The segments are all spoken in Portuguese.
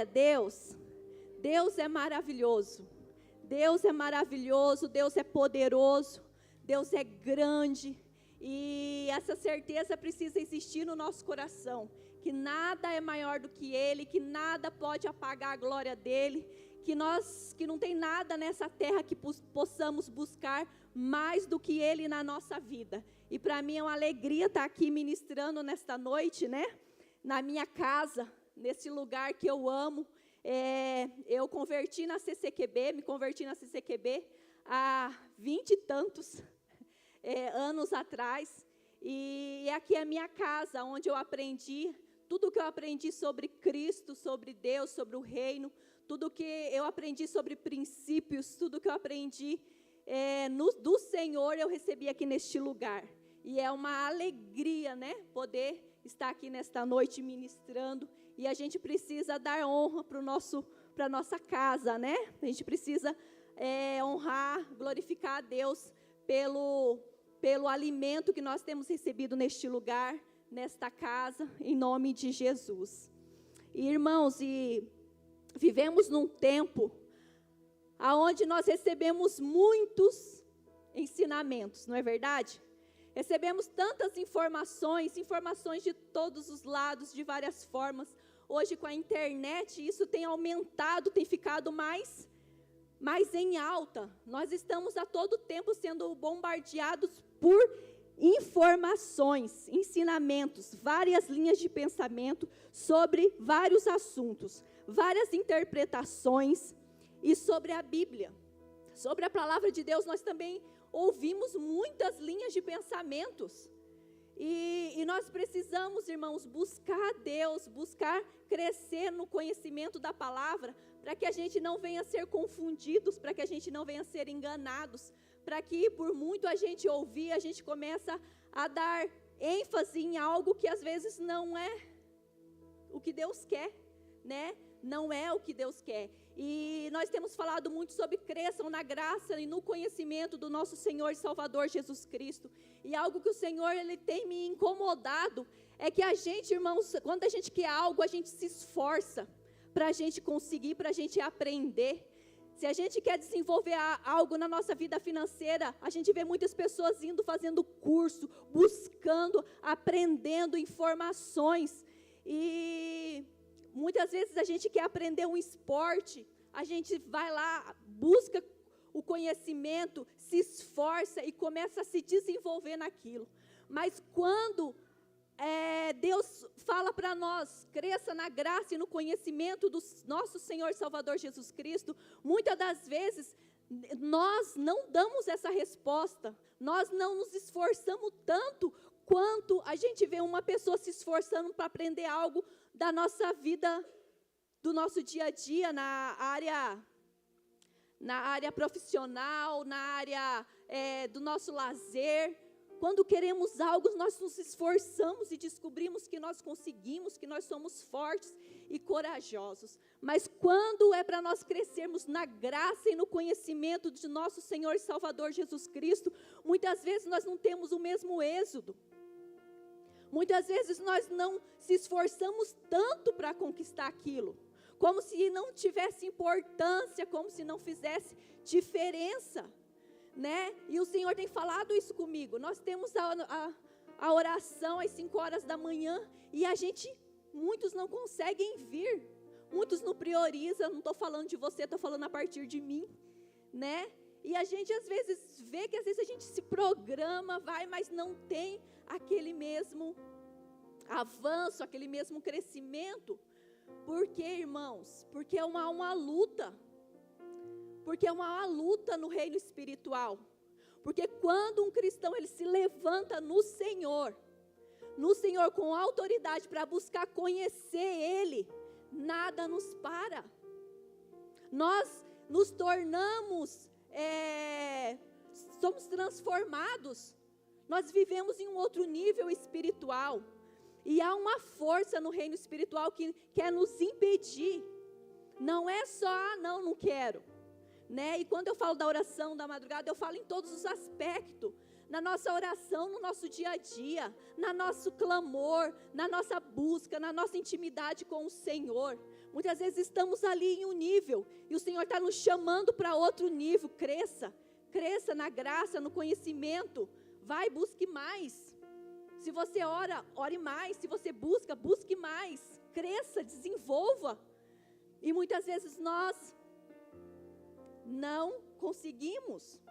Deus, Deus é maravilhoso, Deus é maravilhoso, Deus é poderoso, Deus é grande, e essa certeza precisa existir no nosso coração, que nada é maior do que Ele, que nada pode apagar a glória dEle, que não tem nada nessa terra que possamos buscar mais do que Ele na nossa vida. E para mim é uma alegria estar aqui ministrando nesta noite, né? Na minha casa, nesse lugar que eu amo. Eu me converti na CCQB há 20 e tantos anos atrás, e aqui é a minha casa, onde eu aprendi tudo o que eu aprendi sobre Cristo, sobre Deus, sobre o reino, tudo que eu aprendi sobre princípios, tudo que eu aprendi do Senhor, eu recebi aqui neste lugar. E é uma alegria, né, poder estar aqui nesta noite ministrando. E a gente precisa dar honra para a nossa casa, né? A gente precisa honrar, glorificar a Deus pelo alimento que nós temos recebido neste lugar, nesta casa, em nome de Jesus. E, irmãos, vivemos num tempo onde nós recebemos muitos ensinamentos, não é verdade? Recebemos tantas informações de todos os lados, de várias formas. Hoje, com a internet, isso tem aumentado, tem ficado mais em alta. Nós estamos a todo tempo sendo bombardeados por informações, ensinamentos, várias linhas de pensamento sobre vários assuntos, várias interpretações, e sobre a Bíblia, sobre a palavra de Deus, nós também ouvimos muitas linhas de pensamentos, e nós precisamos, irmãos, buscar Deus, buscar crescer no conhecimento da palavra, para que a gente não venha a ser confundidos, para que a gente não venha a ser enganados, para que por muito a gente ouvir, a gente começa a dar ênfase em algo que às vezes não é o que Deus quer, né? Não é o que Deus quer. E nós temos falado muito sobre cresçam na graça e no conhecimento do nosso Senhor e Salvador Jesus Cristo. E algo que o Senhor, Ele tem me incomodado, é que a gente, irmãos, quando a gente quer algo, a gente se esforça para a gente conseguir, para a gente aprender. Se a gente quer desenvolver algo na nossa vida financeira, a gente vê muitas pessoas indo, fazendo curso, buscando, aprendendo informações. E muitas vezes a gente quer aprender um esporte, a gente vai lá, busca o conhecimento, se esforça e começa a se desenvolver naquilo. Mas quando Deus fala para nós, cresça na graça e no conhecimento do nosso Senhor e Salvador Jesus Cristo, muitas das vezes nós não damos essa resposta, nós não nos esforçamos tanto quanto a gente vê uma pessoa se esforçando para aprender algo da nossa vida, do nosso dia a dia, na área profissional, na área do nosso lazer. Quando queremos algo, nós nos esforçamos e descobrimos que nós conseguimos, que nós somos fortes e corajosos. Mas quando é para nós crescermos na graça e no conhecimento de nosso Senhor e Salvador Jesus Cristo, muitas vezes nós não temos o mesmo êxodo. Muitas vezes nós não se esforçamos tanto para conquistar aquilo, como se não tivesse importância, como se não fizesse diferença, né? E o Senhor tem falado isso comigo. Nós temos a oração às 5 horas da manhã e muitos não conseguem vir, muitos não priorizam. Não estou falando de você, estou falando a partir de mim, né? E a gente às vezes vê que às vezes a gente se programa, mas não tem aquele mesmo avanço, aquele mesmo crescimento. Por quê, irmãos? Porque é uma luta. Porque é uma luta no reino espiritual. Porque quando um cristão ele se levanta no Senhor com autoridade para buscar conhecer Ele, nada nos para. Nós nos tornamos, somos transformados. Nós vivemos em um outro nível espiritual. E há uma força no reino espiritual que quer nos impedir. Não é só, não quero. Né? E quando eu falo da oração da madrugada, eu falo em todos os aspectos. Na nossa oração, no nosso dia a dia, no nosso clamor, na nossa busca, na nossa intimidade com o Senhor. Muitas vezes estamos ali em um nível e o Senhor está nos chamando para outro nível. Cresça na graça, no conhecimento. Vai, busque mais. Se você ora, ore mais. Se você busca, busque mais. Cresça, desenvolva. E muitas vezes nós não conseguimos.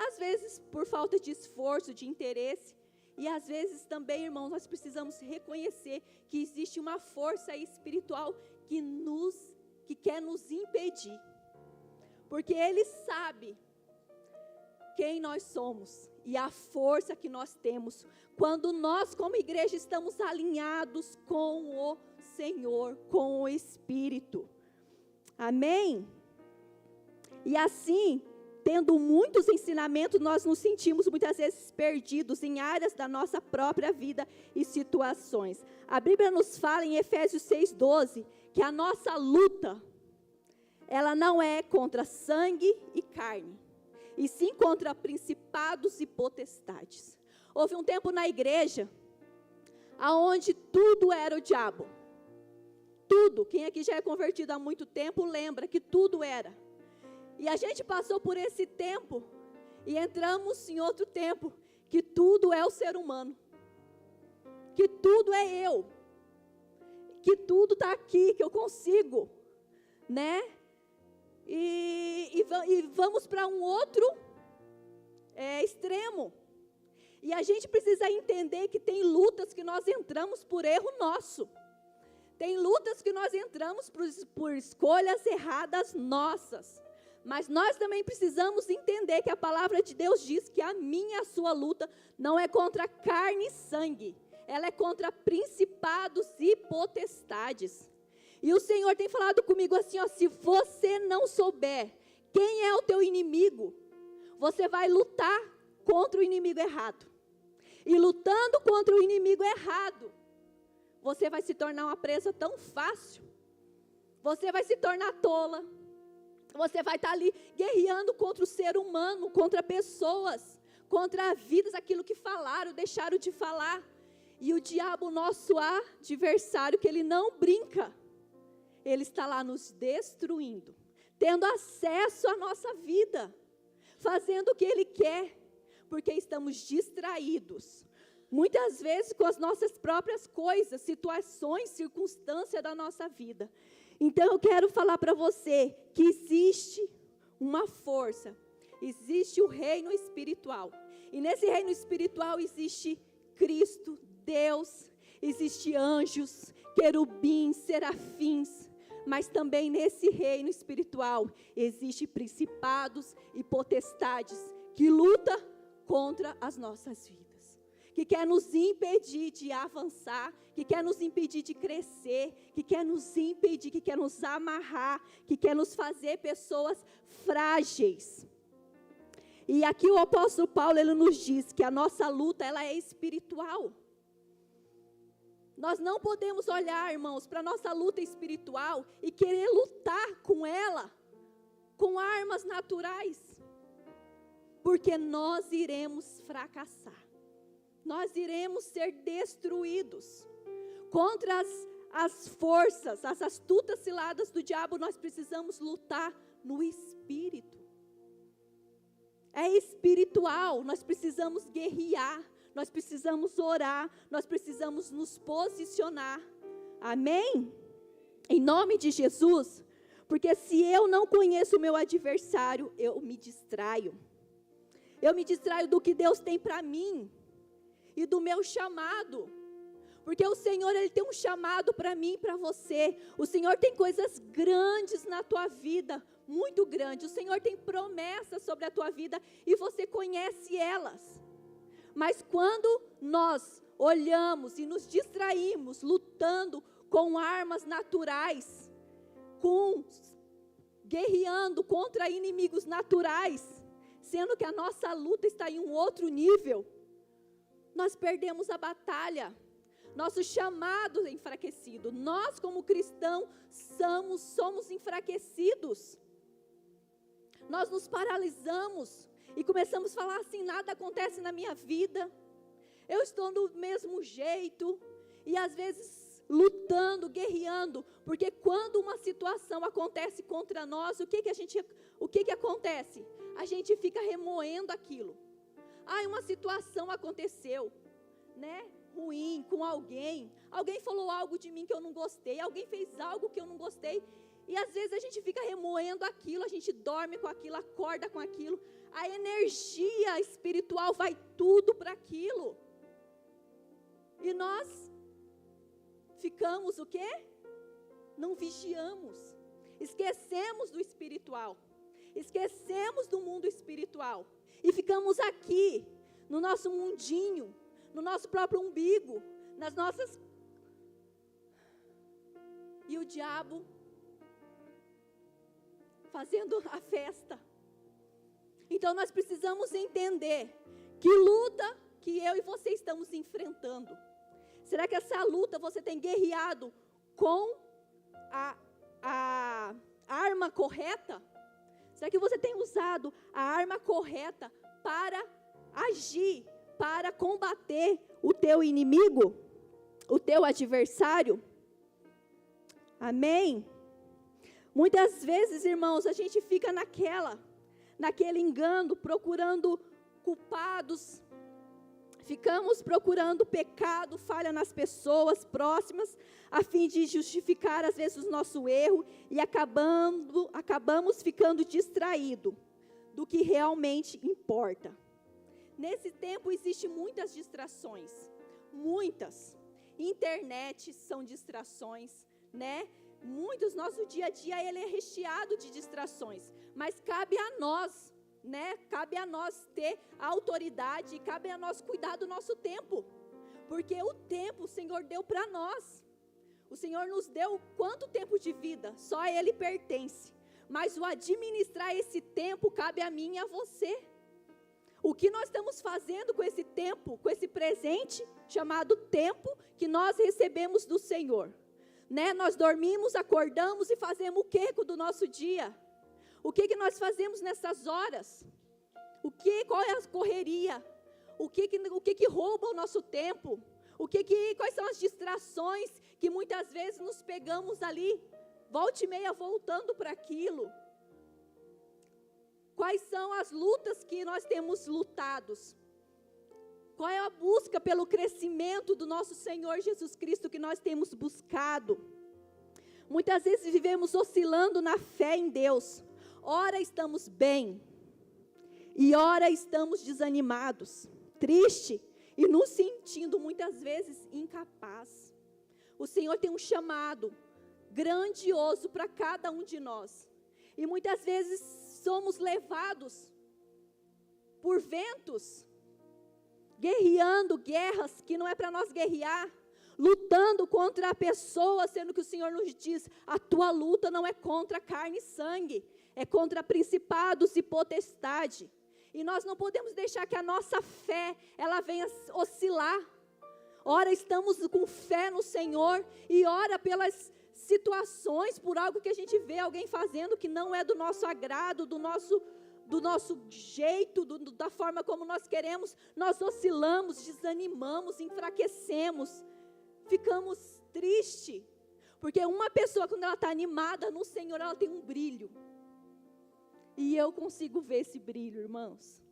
Às vezes por falta de esforço, de interesse. E às vezes também, irmãos, nós precisamos reconhecer que existe uma força espiritual que quer nos impedir. Porque Ele sabe quem nós somos e a força que nós temos quando nós, como igreja, estamos alinhados com o Senhor, com o Espírito. Amém? E assim, tendo muitos ensinamentos, nós nos sentimos muitas vezes perdidos em áreas da nossa própria vida e situações. A Bíblia nos fala em Efésios 6:12 que a nossa luta, ela não é contra sangue e carne, e sim contra principados e potestades. Houve um tempo na igreja aonde tudo era o diabo. Tudo, quem aqui já é convertido há muito tempo lembra que tudo era. E a gente passou por esse tempo e entramos em outro tempo que tudo é o ser humano. Que tudo é eu. Que tudo está aqui, que eu consigo, né? E vamos para um outro extremo. E a gente precisa entender que tem lutas que nós entramos por erro nosso. Tem lutas que nós entramos por escolhas erradas nossas. Mas nós também precisamos entender que a palavra de Deus diz que a minha e a sua luta não é contra carne e sangue. Ela é contra principados e potestades. E o Senhor tem falado comigo assim, ó, se você não souber quem é o teu inimigo, você vai lutar contra o inimigo errado. E lutando contra o inimigo errado, você vai se tornar uma presa tão fácil. Você vai se tornar tola. Você vai estar ali guerreando contra o ser humano, contra pessoas, contra vidas, aquilo que falaram, deixaram de falar. E o diabo, nosso adversário, que ele não brinca, ele está lá nos destruindo, tendo acesso à nossa vida, fazendo o que ele quer, porque estamos distraídos. Muitas vezes com as nossas próprias coisas, situações, circunstâncias da nossa vida. Então eu quero falar para você que existe uma força, existe o reino espiritual. E nesse reino espiritual existe Cristo, Deus, existe anjos, querubins, serafins. Mas também nesse reino espiritual existe principados e potestades que lutam contra as nossas vidas. Que quer nos impedir de avançar, que quer nos impedir de crescer, que quer nos impedir, que quer nos amarrar, que quer nos fazer pessoas frágeis. E aqui o apóstolo Paulo, ele nos diz que a nossa luta, ela é espiritual. Nós não podemos olhar, irmãos, para a nossa luta espiritual e querer lutar com ela, com armas naturais, porque nós iremos fracassar. Nós iremos ser destruídos. Contra as forças, as astutas ciladas do diabo, nós precisamos lutar no espírito. É espiritual, nós precisamos guerrear, nós precisamos orar, nós precisamos nos posicionar. Amém? Em nome de Jesus, porque se eu não conheço o meu adversário, eu me distraio. Eu me distraio do que Deus tem para mim e do meu chamado. Porque o Senhor, Ele tem um chamado para mim e para você. O Senhor tem coisas grandes na tua vida, muito grandes. O Senhor tem promessas sobre a tua vida e você conhece elas. Mas quando nós olhamos e nos distraímos, lutando com armas naturais, guerreando contra inimigos naturais, sendo que a nossa luta está em um outro nível, nós perdemos a batalha. Nosso chamado é enfraquecido. Nós, como cristãos, somos enfraquecidos. Nós nos paralisamos e começamos a falar assim, nada acontece na minha vida. Eu estou do mesmo jeito. E às vezes lutando, guerreando, porque quando uma situação acontece contra nós, o que acontece? A gente fica remoendo aquilo. Uma situação aconteceu, né, ruim com alguém falou algo de mim que eu não gostei, alguém fez algo que eu não gostei, e às vezes a gente fica remoendo aquilo, a gente dorme com aquilo, acorda com aquilo, a energia espiritual vai tudo para aquilo, e nós ficamos o quê? Não vigiamos, esquecemos do espiritual, esquecemos do mundo espiritual, e ficamos aqui, no nosso mundinho, no nosso próprio umbigo, nas nossas... E o diabo fazendo a festa. Então nós precisamos entender que luta que eu e você estamos enfrentando. Será que essa luta você tem guerreado com a arma correta? Será que você tem usado a arma correta para agir, para combater o teu inimigo, o teu adversário? Amém? Muitas vezes, irmãos, a gente fica naquele engano, procurando culpados, ficamos procurando pecado, falha nas pessoas próximas, a fim de justificar às vezes o nosso erro, e acabamos ficando distraídos do que realmente importa. Nesse tempo existem muitas distrações, muitas. Internet são distrações, né? Muitos, nosso dia a dia ele é recheado de distrações, mas cabe a nós, né? Cabe a nós ter a autoridade, cabe a nós cuidar do nosso tempo, porque o tempo o Senhor deu para nós. O Senhor nos deu quanto tempo de vida? Só a Ele pertence, mas o administrar esse tempo cabe a mim e a você. O que nós estamos fazendo com esse tempo, com esse presente chamado tempo que nós recebemos do Senhor, né? Nós dormimos, acordamos e fazemos o que do nosso dia? O que nós fazemos nessas horas? Qual é a correria? O que rouba o nosso tempo? Quais são as distrações que muitas vezes nos pegamos ali, volta e meia voltando para aquilo? Quais são as lutas que nós temos lutados? Qual é a busca pelo crescimento do nosso Senhor Jesus Cristo que nós temos buscado? Muitas vezes vivemos oscilando na fé em Deus. Ora estamos bem, e ora estamos desanimados, tristes, e nos sentindo muitas vezes incapazes. O Senhor tem um chamado grandioso para cada um de nós, e muitas vezes somos levados por ventos, guerreando guerras que não é para nós guerrear, lutando contra a pessoa, sendo que o Senhor nos diz, a tua luta não é contra carne e sangue, é contra principados e potestade. E nós não podemos deixar que a nossa fé, ela venha oscilar. Ora estamos com fé no Senhor, e ora pelas situações, por algo que a gente vê alguém fazendo que não é do nosso agrado, do nosso jeito, da forma como nós queremos, nós oscilamos, desanimamos, enfraquecemos, ficamos tristes, porque uma pessoa quando ela está animada no Senhor, ela tem um brilho, e eu consigo ver esse brilho, irmãos.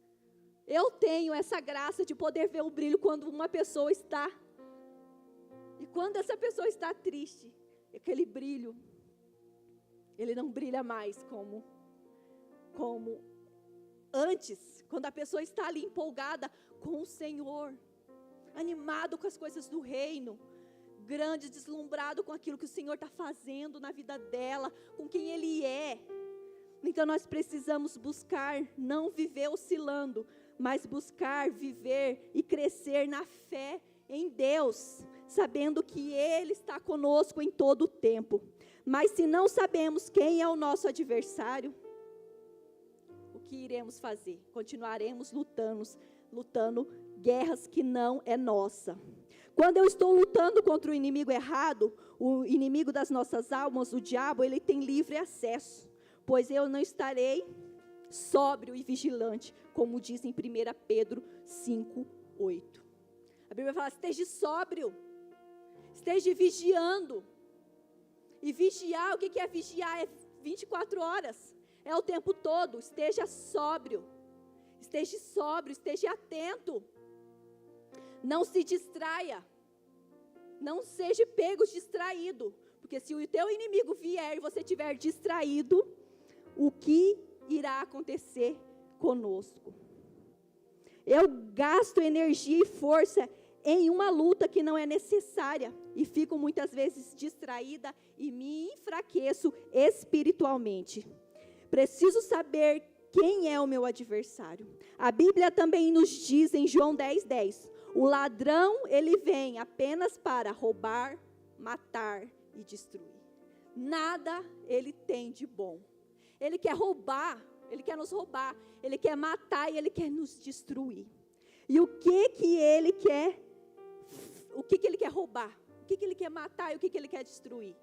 Eu tenho essa graça de poder ver o brilho quando uma pessoa está, e quando essa pessoa está triste, aquele brilho, ele não brilha mais como antes, quando a pessoa está ali empolgada com o Senhor, animado com as coisas do reino, grande, deslumbrado com aquilo que o Senhor está fazendo na vida dela, com quem Ele é. Então nós precisamos buscar, não viver oscilando, mas buscar viver e crescer na fé em Deus, sabendo que Ele está conosco em todo o tempo. Mas se não sabemos quem é o nosso adversário, o que iremos fazer? Continuaremos lutando guerras que não é nossa. Quando eu estou lutando contra o inimigo errado, o inimigo das nossas almas, o diabo, ele tem livre acesso, pois eu não estarei sóbrio e vigilante, como diz em 1 Pedro 5:8. A Bíblia fala, esteja sóbrio, Esteja vigiando. E vigiar, o que é vigiar? É 24 horas. É o tempo todo. Esteja sóbrio. Esteja atento. Não se distraia. Não seja pego distraído. Porque se o teu inimigo vier e você estiver distraído, o que irá acontecer conosco? Eu gasto energia e força em uma luta que não é necessária e fico muitas vezes distraída e me enfraqueço espiritualmente. Preciso saber quem é o meu adversário. A Bíblia também nos diz em João 10:10, o ladrão, ele vem apenas para roubar, matar e destruir. Nada ele tem de bom. Ele quer roubar, ele quer nos roubar, ele quer matar e ele quer nos destruir. E o que ele quer? O que ele quer roubar? O que ele quer matar e o que ele quer destruir?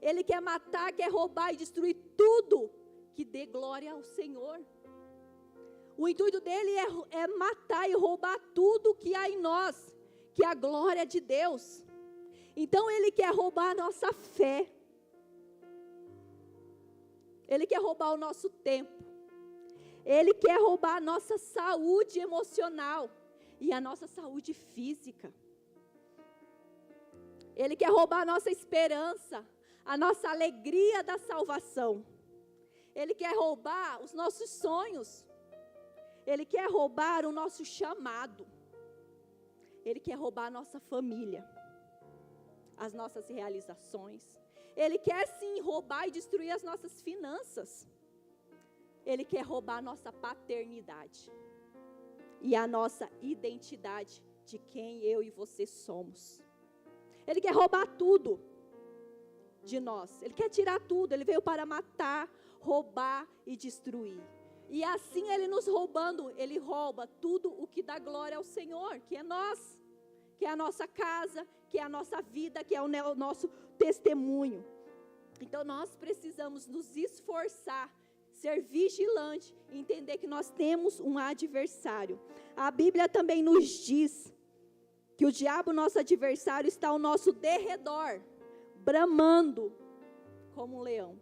Ele quer matar, quer roubar e destruir tudo que dê glória ao Senhor. O intuito dele é matar e roubar tudo que há em nós, que é a glória de Deus. Então ele quer roubar a nossa fé. Ele quer roubar o nosso tempo. Ele quer roubar a nossa saúde emocional e a nossa saúde física. Ele quer roubar a nossa esperança, a nossa alegria da salvação. Ele quer roubar os nossos sonhos. Ele quer roubar o nosso chamado. Ele quer roubar a nossa família, as nossas realizações. Ele quer sim roubar e destruir as nossas finanças. Ele quer roubar a nossa paternidade e a nossa identidade de quem eu e você somos. Ele quer roubar tudo de nós. Ele quer tirar tudo. Ele veio para matar, roubar e destruir. E assim ele nos roubando, ele rouba tudo o que dá glória ao Senhor, que é nós, que é a nossa casa, que é a nossa vida, que é o nosso testemunho. Então nós precisamos nos esforçar, ser vigilante, entender que nós temos um adversário. A Bíblia também nos diz que o diabo, nosso adversário, está ao nosso derredor, bramando como um leão,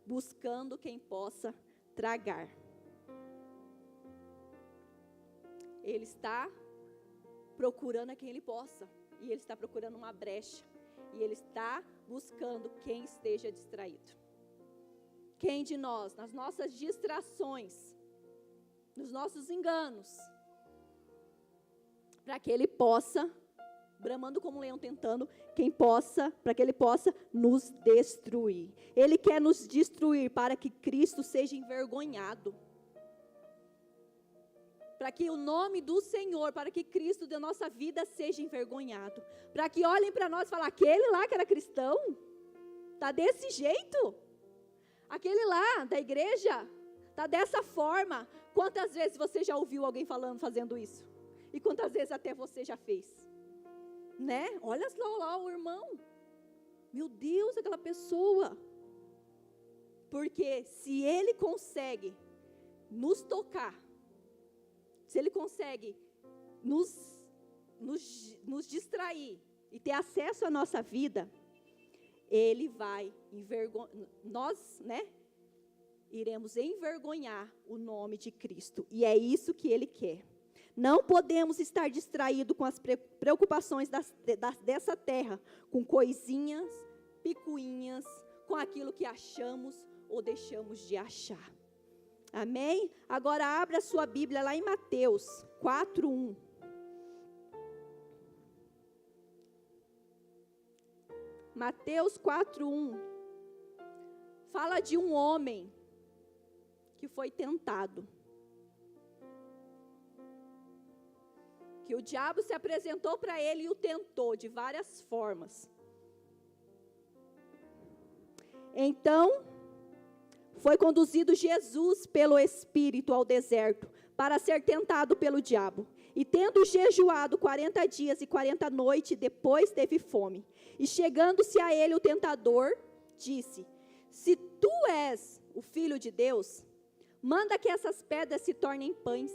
buscando quem possa tragar. Ele está procurando a quem ele possa, e ele está procurando uma brecha, e ele está buscando quem esteja distraído. Quem de nós, nas nossas distrações, nos nossos enganos, para que ele possa, bramando como um leão tentando, para que ele possa nos destruir. Ele quer nos destruir para que Cristo seja envergonhado. Para que o nome do Senhor, para que Cristo da nossa vida seja envergonhado. Para que olhem para nós e falem, aquele lá que era cristão, está desse jeito? Aquele lá da igreja, está dessa forma. Quantas vezes você já ouviu alguém falando, fazendo isso? E quantas vezes até você já fez? Né? Olha lá o irmão. Meu Deus, aquela pessoa. Porque se ele consegue nos tocar, se ele consegue nos distrair e ter acesso à nossa vida, ele vai nós, né, iremos envergonhar o nome de Cristo. E é isso que ele quer. Não podemos estar distraídos com as preocupações dessa terra, com coisinhas, picuinhas, com aquilo que achamos ou deixamos de achar. Amém? Agora abra a sua Bíblia lá em Mateus 4:1. Mateus 4:1. Fala de um homem que foi tentado. Que o diabo se apresentou para ele e o tentou de várias formas. Então, foi conduzido Jesus pelo Espírito ao deserto para ser tentado pelo diabo. E tendo jejuado 40 dias e 40 noites, depois teve fome. E chegando-se a ele o tentador, disse, se tu és o Filho de Deus, manda que essas pedras se tornem pães.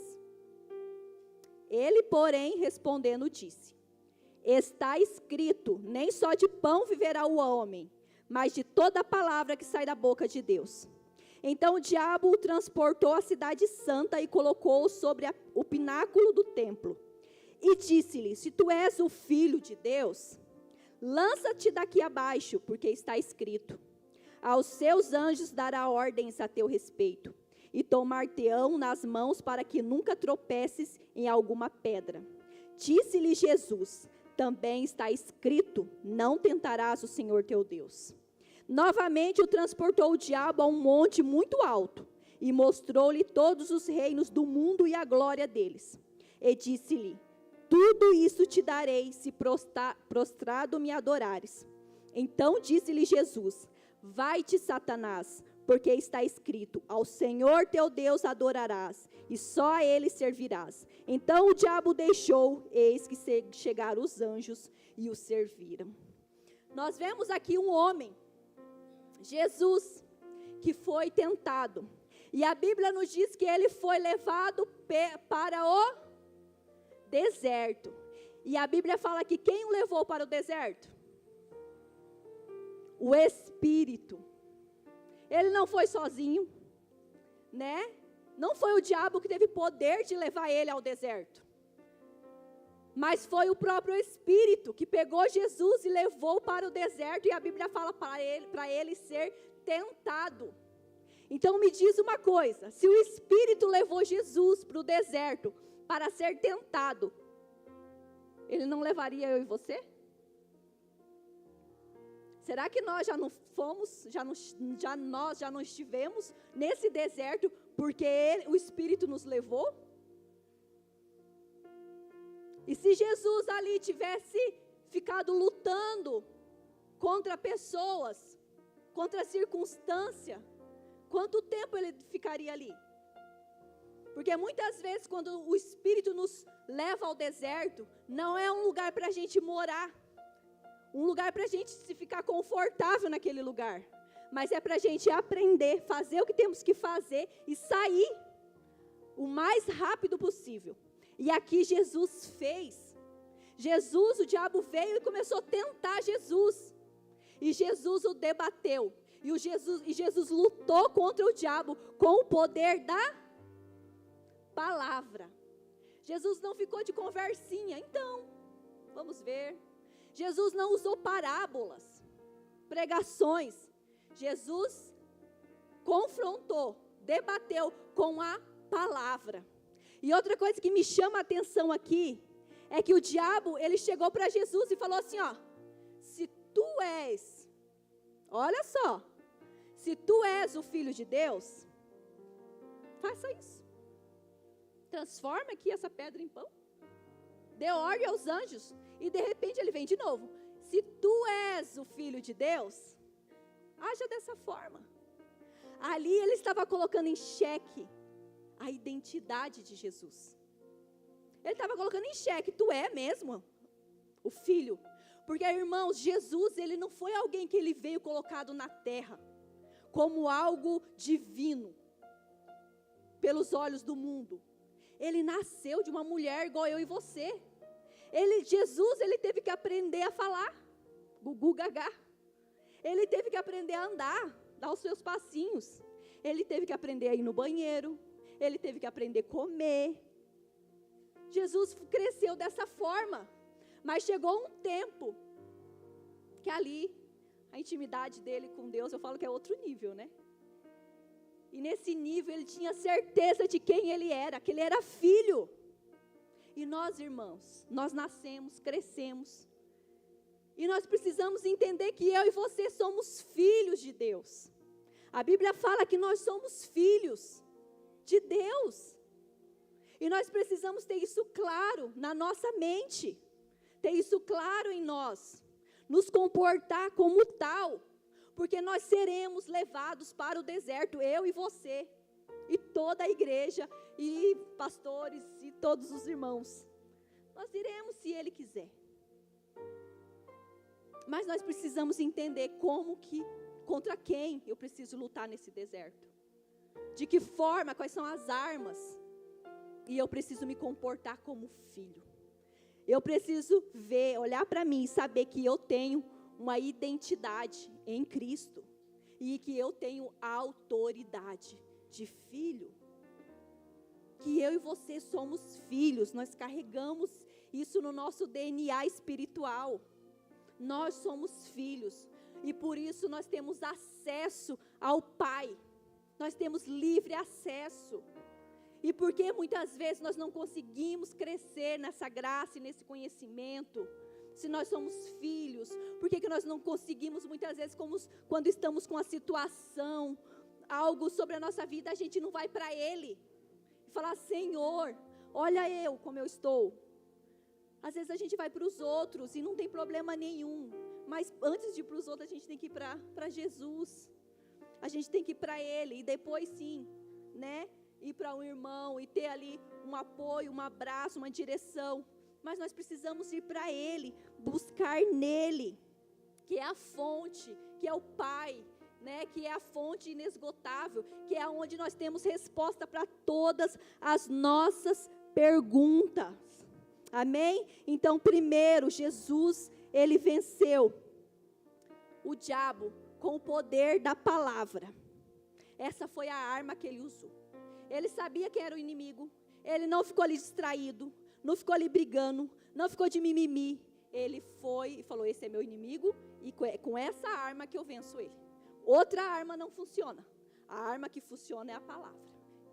Ele, porém, respondendo, disse, Está escrito, nem só de pão viverá o homem, mas de toda palavra que sai da boca de Deus. Então o diabo o transportou à cidade santa e colocou-o sobre o pináculo do templo. E disse-lhe, se tu és o filho de Deus, lança-te daqui abaixo, porque está escrito, aos seus anjos dará ordens a teu respeito, e tomar-te-ão nas mãos para que nunca tropeces em alguma pedra. Disse-lhe Jesus, também está escrito, não tentarás o Senhor teu Deus. Novamente o transportou o diabo a um monte muito alto, e mostrou-lhe todos os reinos do mundo e a glória deles. E disse-lhe, tudo isso te darei, se prostrado me adorares. Então disse-lhe Jesus, vai-te, Satanás, porque está escrito, ao Senhor teu Deus adorarás, e só a ele servirás. Então o diabo deixou, eis que chegaram os anjos e o serviram. Nós vemos aqui um homem, Jesus, que foi tentado. E a Bíblia nos diz que ele foi levado para o deserto. E a Bíblia fala que quem o levou para o deserto? O Espírito. Ele não foi sozinho, né? Não foi o diabo que teve poder de levar ele ao deserto. Mas foi o próprio Espírito que pegou Jesus e levou para o deserto. E a Bíblia fala para ele ser tentado. Então me diz uma coisa, se o Espírito levou Jesus para o deserto para ser tentado, ele não levaria eu e você? Será que nós já não fomos, nós já não estivemos nesse deserto porque o Espírito nos levou? E se Jesus ali tivesse ficado lutando contra pessoas, contra a circunstância, quanto tempo ele ficaria ali? Porque muitas vezes quando o Espírito nos leva ao deserto, não é um lugar para a gente morar, um lugar para a gente se ficar confortável naquele lugar, mas é para a gente aprender, fazer o que temos que fazer e sair o mais rápido possível. E aqui Jesus fez. Jesus, o diabo veio e começou a tentar Jesus. E Jesus o debateu. E Jesus lutou contra o diabo com o poder da palavra. Jesus não ficou de conversinha. Então, vamos ver. Jesus não usou parábolas, pregações. Jesus confrontou, debateu com a palavra. E outra coisa que me chama a atenção aqui, é que o diabo, ele chegou para Jesus e falou assim, ó, se tu és, olha só, se tu és o Filho de Deus, faça isso. Transforma aqui essa pedra em pão. Dê ordem aos anjos. E de repente ele vem de novo. Se tu és o Filho de Deus, haja dessa forma. Ali ele estava colocando em xeque a identidade de Jesus. Ele estava colocando em xeque, tu é mesmo o Filho? Porque, irmãos, Jesus, ele não foi alguém que ele veio colocado na terra como algo divino pelos olhos do mundo. Ele nasceu de uma mulher igual eu e você. Jesus, ele teve que aprender a falar, gugu gagá. Ele teve que aprender a andar, dar os seus passinhos. Ele teve que aprender a ir no banheiro. Ele teve que aprender a comer. Jesus cresceu dessa forma. Mas chegou um tempo que ali, a intimidade dele com Deus, eu falo que é outro nível, né? E nesse nível ele tinha certeza de quem ele era, que ele era filho. E nós, irmãos, nós nascemos, crescemos. E nós precisamos entender que eu e você somos filhos de Deus. A Bíblia fala que nós somos filhos de Deus. E nós precisamos ter isso claro na nossa mente. Ter isso claro em nós. Nos comportar como tal. Porque nós seremos levados para o deserto, eu e você. E toda a igreja, e pastores, e todos os irmãos. Nós iremos se Ele quiser. Mas nós precisamos entender contra quem eu preciso lutar nesse deserto. De que forma, quais são as armas. E eu preciso me comportar como filho. Eu preciso ver, olhar para mim e saber que eu tenho uma identidade em Cristo. E que eu tenho autoridade de filho. Que eu e você somos filhos, nós carregamos isso no nosso DNA espiritual. Nós somos filhos e por isso nós temos acesso ao Pai. Nós temos livre acesso. E porque muitas vezes nós não conseguimos crescer nessa graça e nesse conhecimento, se nós somos filhos, por que nós não conseguimos muitas vezes, quando estamos com a situação, algo sobre a nossa vida, a gente não vai para Ele e falar: Senhor, olha eu como eu estou. Às vezes a gente vai para os outros e não tem problema nenhum, mas antes de ir para os outros a gente tem que ir para Jesus, a gente tem que ir para Ele e depois sim, né, ir para um irmão e ter ali um apoio, um abraço, uma direção. Mas nós precisamos ir para Ele, buscar nele, que é a fonte, que é o Pai, né, que é a fonte inesgotável, que é onde nós temos resposta para todas as nossas perguntas. Amém? Então, primeiro, Jesus, Ele venceu o diabo com o poder da palavra. Essa foi a arma que Ele usou. Ele sabia quem era o inimigo, Ele não ficou ali distraído, não ficou ali brigando, não ficou de mimimi. Ele foi e falou: esse é meu inimigo e com essa arma que eu venço ele. Outra arma não funciona. A arma que funciona é a palavra.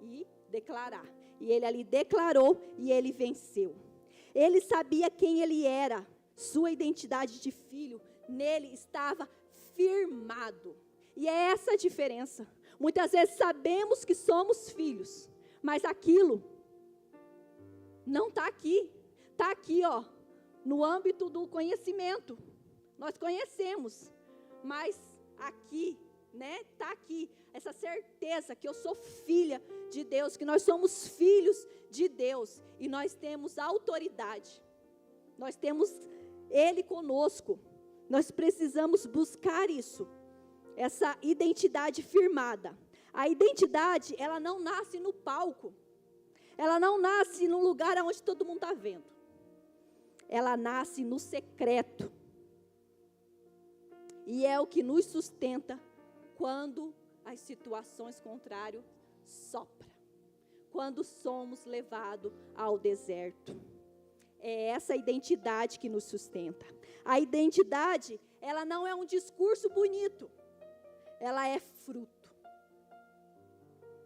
E declarar. E ele ali declarou e ele venceu. Ele sabia quem ele era. Sua identidade de filho nele estava firmado. E é essa a diferença. Muitas vezes sabemos que somos filhos, mas aquilo não está aqui. Está aqui, ó, no âmbito do conhecimento. Nós conhecemos, mas aqui, né, está aqui essa certeza que eu sou filha de Deus, que nós somos filhos de Deus e nós temos autoridade. Nós temos Ele conosco. Nós precisamos buscar isso, essa identidade firmada. A identidade, ela não nasce no palco. Ela não nasce num lugar onde todo mundo está vendo. Ela nasce no secreto. E é o que nos sustenta quando as situações contrárias sopram. Quando somos levados ao deserto. É essa identidade que nos sustenta. A identidade, ela não é um discurso bonito. Ela é fruto.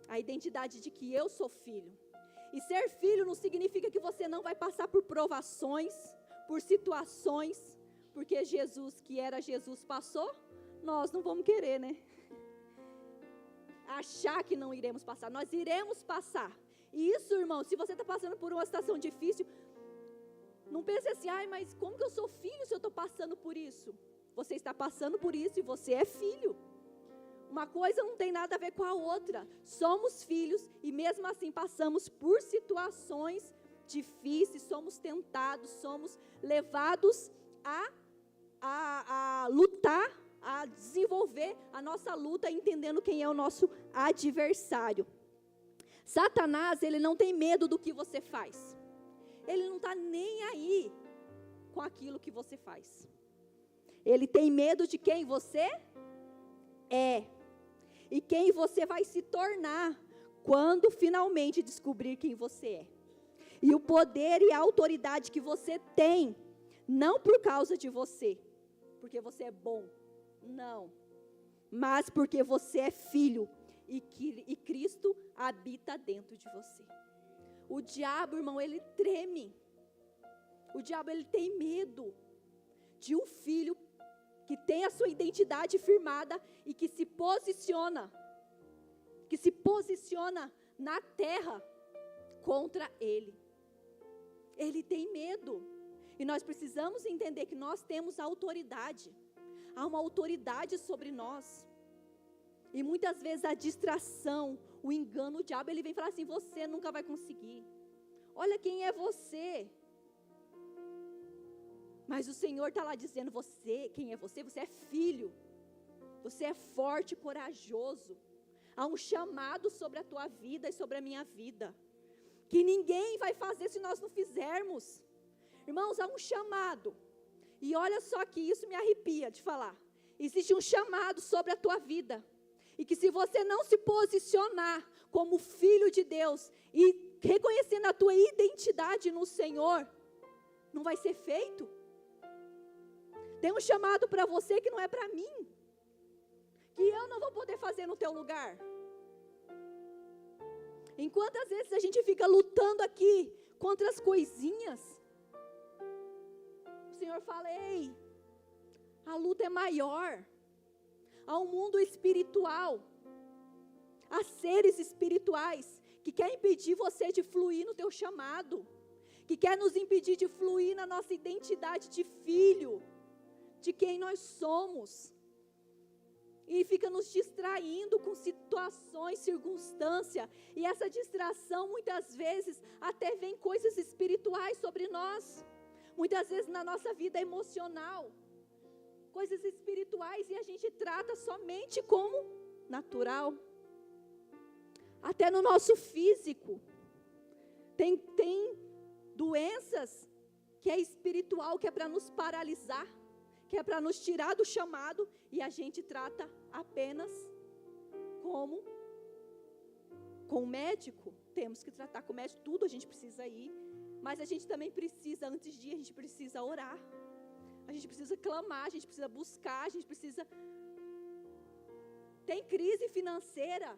A identidade de que eu sou filho. E ser filho não significa que você não vai passar por provações, por situações, porque Jesus, que era Jesus, passou, nós não vamos querer, né? Achar que não iremos passar, nós iremos passar. E isso, irmão, se você está passando por uma situação difícil, não pense assim: ai, mas como que eu sou filho se eu estou passando por isso? Você está passando por isso e você é filho. Uma coisa não tem nada a ver com a outra. Somos filhos e mesmo assim passamos por situações difíceis, somos tentados, somos levados a lutar, a desenvolver a nossa luta, entendendo quem é o nosso adversário. Satanás, ele não tem medo do que você faz. Ele não está nem aí com aquilo que você faz. Ele tem medo de quem você é. E quem você vai se tornar quando finalmente descobrir quem você é. E o poder e a autoridade que você tem, não por causa de você, porque você é bom, não. Mas porque você é filho e Cristo habita dentro de você. O diabo, irmão, ele treme. O diabo, ele tem medo de um filho que tem a sua identidade firmada e que se posiciona na terra contra ele. Ele tem medo. E nós precisamos entender que nós temos autoridade. Há uma autoridade sobre nós. E muitas vezes a distração, o engano, o diabo, ele vem falar assim: você nunca vai conseguir. Olha quem é você. Mas o Senhor está lá dizendo: você, quem é você? Você é filho. Você é forte e corajoso. Há um chamado sobre a tua vida e sobre a minha vida, que ninguém vai fazer se nós não fizermos. Irmãos, há um chamado. E olha só que isso me arrepia de falar. Existe um chamado sobre a tua vida. E que se você não se posicionar como filho de Deus e reconhecendo a tua identidade no Senhor, não vai ser feito. Tem um chamado para você que não é para mim. Que eu não vou poder fazer no teu lugar. Enquanto às vezes a gente fica lutando aqui contra as coisinhas, o Senhor fala, ei, a luta é maior. Há um mundo espiritual, há seres espirituais que querem impedir você de fluir no teu chamado, que quer nos impedir de fluir na nossa identidade de filho, de quem nós somos, e fica nos distraindo com situações, circunstâncias, e essa distração muitas vezes até vem coisas espirituais sobre nós, muitas vezes na nossa vida emocional, coisas espirituais, e a gente trata somente como natural. Até no nosso físico. Tem doenças que é espiritual, que é para nos paralisar, que é para nos tirar do chamado, e a gente trata apenas como com o médico. Temos que tratar com o médico, tudo a gente precisa ir, mas a gente também precisa, antes de ir, a gente precisa orar. A gente precisa clamar, a gente precisa buscar, a gente precisa... Tem crise financeira,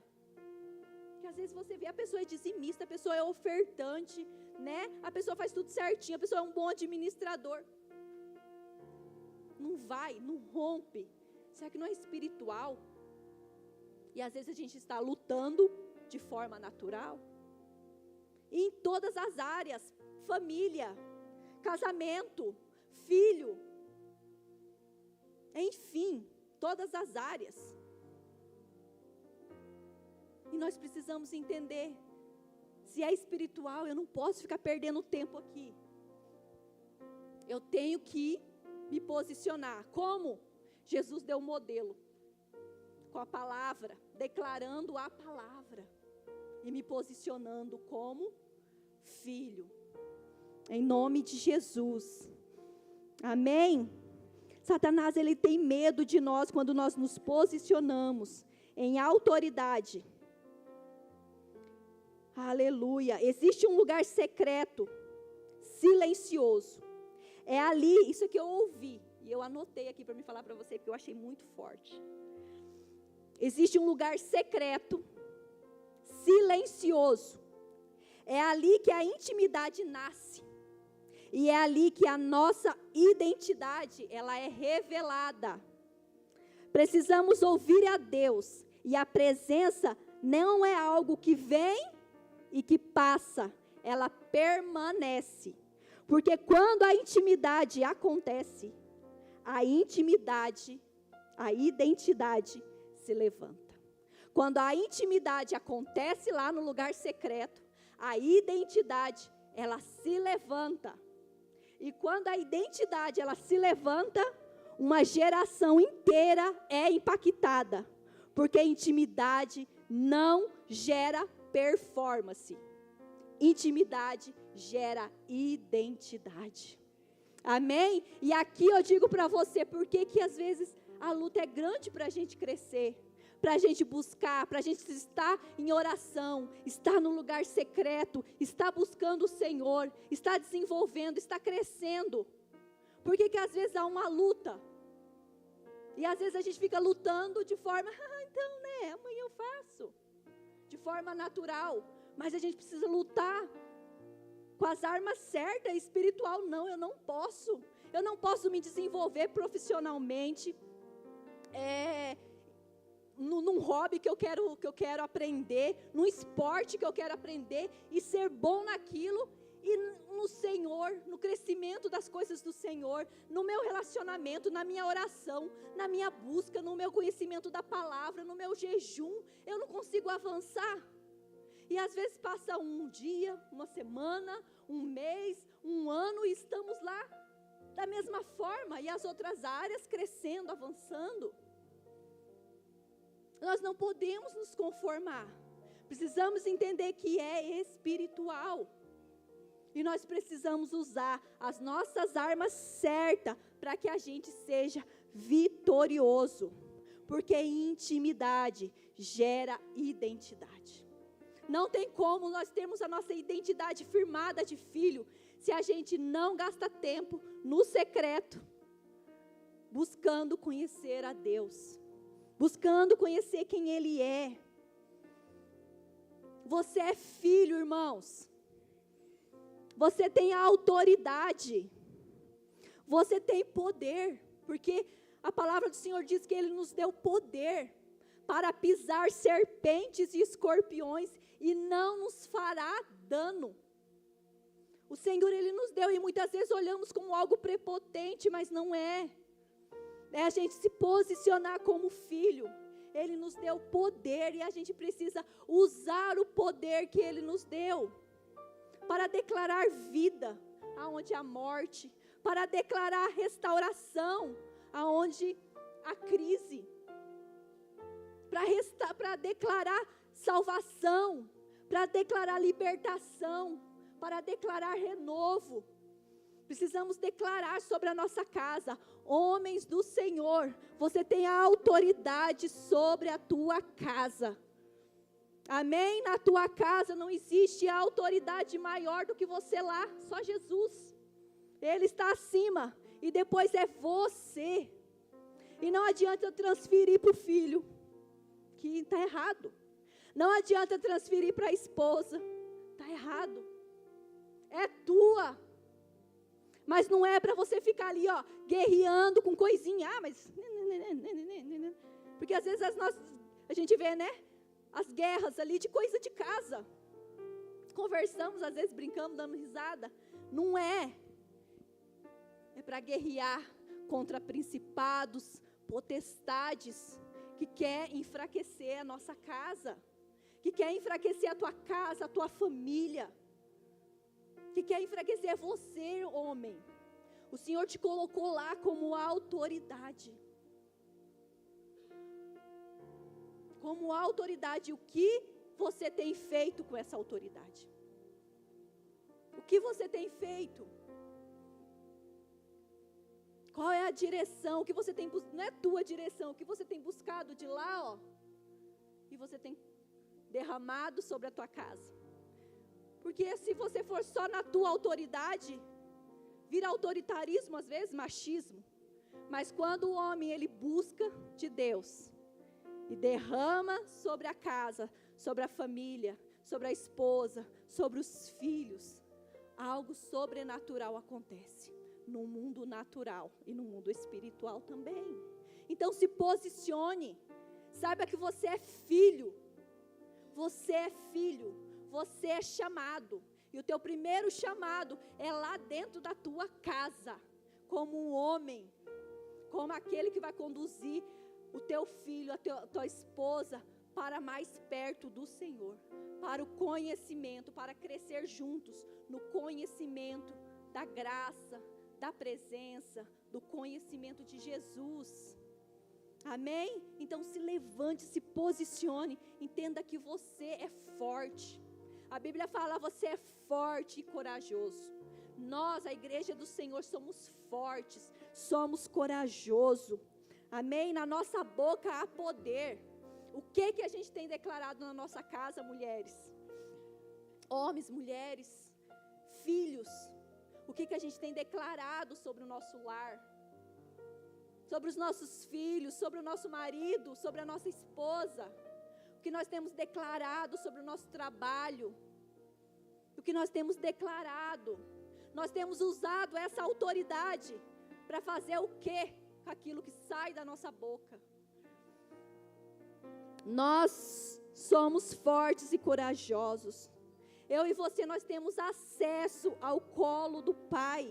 que às vezes você vê, a pessoa é dizimista, a pessoa é ofertante, né? A pessoa faz tudo certinho, a pessoa é um bom administrador. Não vai, não rompe. Será que não é espiritual? E às vezes a gente está lutando de forma natural. E em todas as áreas, família, casamento, filho, enfim, todas as áreas. E nós precisamos entender, se é espiritual, eu não posso ficar perdendo tempo aqui. Eu tenho que me posicionar. Como? Jesus deu um modelo, com a palavra, declarando a palavra, e me posicionando como filho, em nome de Jesus. Amém? Satanás, ele tem medo de nós quando nós nos posicionamos em autoridade. Aleluia. Existe um lugar secreto, silencioso. É ali, isso que eu ouvi, e eu anotei aqui para me falar para você, porque eu achei muito forte. Existe um lugar secreto, silencioso. É ali que a intimidade nasce. E é ali que a nossa identidade, ela é revelada. Precisamos ouvir a Deus. E a presença não é algo que vem e que passa. Ela permanece. Porque quando a intimidade acontece, a intimidade, a identidade se levanta. Quando a intimidade acontece lá no lugar secreto, a identidade, ela se levanta. E quando a identidade, ela se levanta, uma geração inteira é impactada. Porque a intimidade não gera performance. Intimidade gera identidade. Amém? E aqui eu digo para você, por que às vezes a luta é grande para a gente crescer, para a gente buscar, para a gente estar em oração, estar no lugar secreto, estar buscando o Senhor, estar desenvolvendo, estar crescendo. Por que às vezes há uma luta? E às vezes a gente fica lutando de forma, então, né, amanhã eu faço. De forma natural. Mas a gente precisa lutar com as armas certas, espiritual não, eu não posso. Eu não posso me desenvolver profissionalmente, num hobby que eu quero aprender, num esporte que eu quero aprender e ser bom naquilo, e no Senhor, no crescimento das coisas do Senhor, no meu relacionamento, na minha oração, na minha busca, no meu conhecimento da palavra, no meu jejum, eu não consigo avançar. E às vezes passa um dia, uma semana, um mês, um ano, e estamos lá da mesma forma, e as outras áreas crescendo, avançando. Nós não podemos nos conformar. Precisamos entender que é espiritual. E nós precisamos usar as nossas armas certas para que a gente seja vitorioso. Porque intimidade gera identidade. Não tem como nós termos a nossa identidade firmada de filho se a gente não gasta tempo no secreto, buscando conhecer a Deus, buscando conhecer quem Ele é. Você é filho, irmãos. Você tem a autoridade. Você tem poder, porque a palavra do Senhor diz que Ele nos deu poder para pisar serpentes e escorpiões e não nos fará dano. O Senhor, Ele nos deu, e muitas vezes olhamos como algo prepotente, mas não é. É a gente se posicionar como filho. Ele nos deu poder e a gente precisa usar o poder que Ele nos deu para declarar vida aonde há morte, para declarar restauração aonde há crise, para declarar salvação, para declarar libertação, para declarar renovo. Precisamos declarar sobre a nossa casa: homens do Senhor, você tem a autoridade sobre a tua casa. Amém? Na tua casa não existe autoridade maior do que você lá, só Jesus. Ele está acima e depois é você. E não adianta eu transferir para o filho, que está errado. Não adianta transferir para a esposa, está errado. É tua. Mas não é para você ficar ali, ó, guerreando com coisinha. Ah, mas... Porque às vezes a gente vê, né, as guerras ali de coisa de casa. Conversamos, às vezes brincamos, dando risada. Não é. É para guerrear contra principados, potestades, que quer enfraquecer a nossa casa, que quer enfraquecer a tua casa, a tua família, que quer enfraquecer você, homem. O Senhor te colocou lá como autoridade. Como autoridade, o que você tem feito com essa autoridade? O que você tem feito? Qual é a direção? O que você tem buscado? Não é tua direção, o que você tem buscado de lá, ó, e você tem derramado sobre a tua casa. Porque se você for só na tua autoridade, vira autoritarismo, às vezes machismo. Mas quando o homem, ele busca de Deus e derrama sobre a casa, sobre a família, sobre a esposa, sobre os filhos, algo sobrenatural acontece no mundo natural e no mundo espiritual também. Então se posicione, saiba que você é filho, você é chamado, e o teu primeiro chamado é lá dentro da tua casa, como um homem, como aquele que vai conduzir o teu filho, a tua esposa, para mais perto do Senhor, para o conhecimento, para crescer juntos no conhecimento da graça, da presença, do conhecimento de Jesus. Amém? Então se levante, se posicione, entenda que você é forte. A Bíblia fala: você é forte e corajoso. Nós, a igreja do Senhor, somos fortes, somos corajosos. Amém? Na nossa boca há poder. O que a gente tem declarado na nossa casa, mulheres? Homens, mulheres, filhos. O que a gente tem declarado sobre o nosso lar? Sobre os nossos filhos, sobre o nosso marido, sobre a nossa esposa. O que nós temos declarado sobre o nosso trabalho. O que nós temos declarado. Nós temos usado essa autoridade para fazer o quê? Aquilo que sai da nossa boca. Nós somos fortes e corajosos. Eu e você, nós temos acesso ao colo do Pai.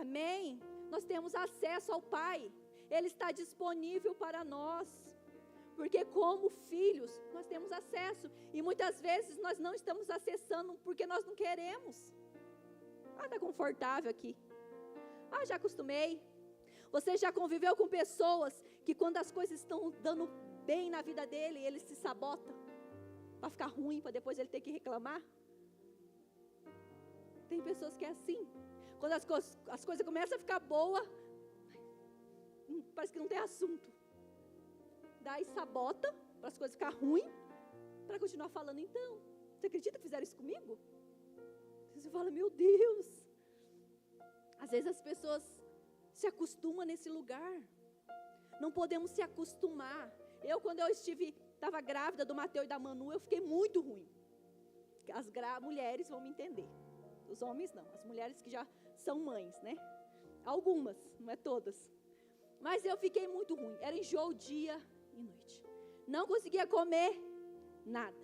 Amém? Nós temos acesso ao Pai. Ele está disponível para nós. Porque como filhos, nós temos acesso. E muitas vezes nós não estamos acessando porque nós não queremos. Ah, está confortável aqui. Ah, já acostumei. Você já conviveu com pessoas que quando as coisas estão dando bem na vida dele, ele se sabota para ficar ruim, para depois ele ter que reclamar? Tem pessoas que é assim. Quando as coisas começam a ficar boas, parece que não tem assunto. Daí sabota para as coisas ficarem ruins, para continuar falando. Então, você acredita que fizeram isso comigo? Você fala, meu Deus. Às vezes as pessoas se acostumam nesse lugar. Não podemos se acostumar. Quando eu estava grávida do Mateus e da Manu, eu fiquei muito ruim. As mulheres vão me entender. Os homens não. As mulheres que já são mães, né? Algumas, não é todas. Mas eu fiquei muito ruim. Era enjoo dia e noite. Não conseguia comer nada.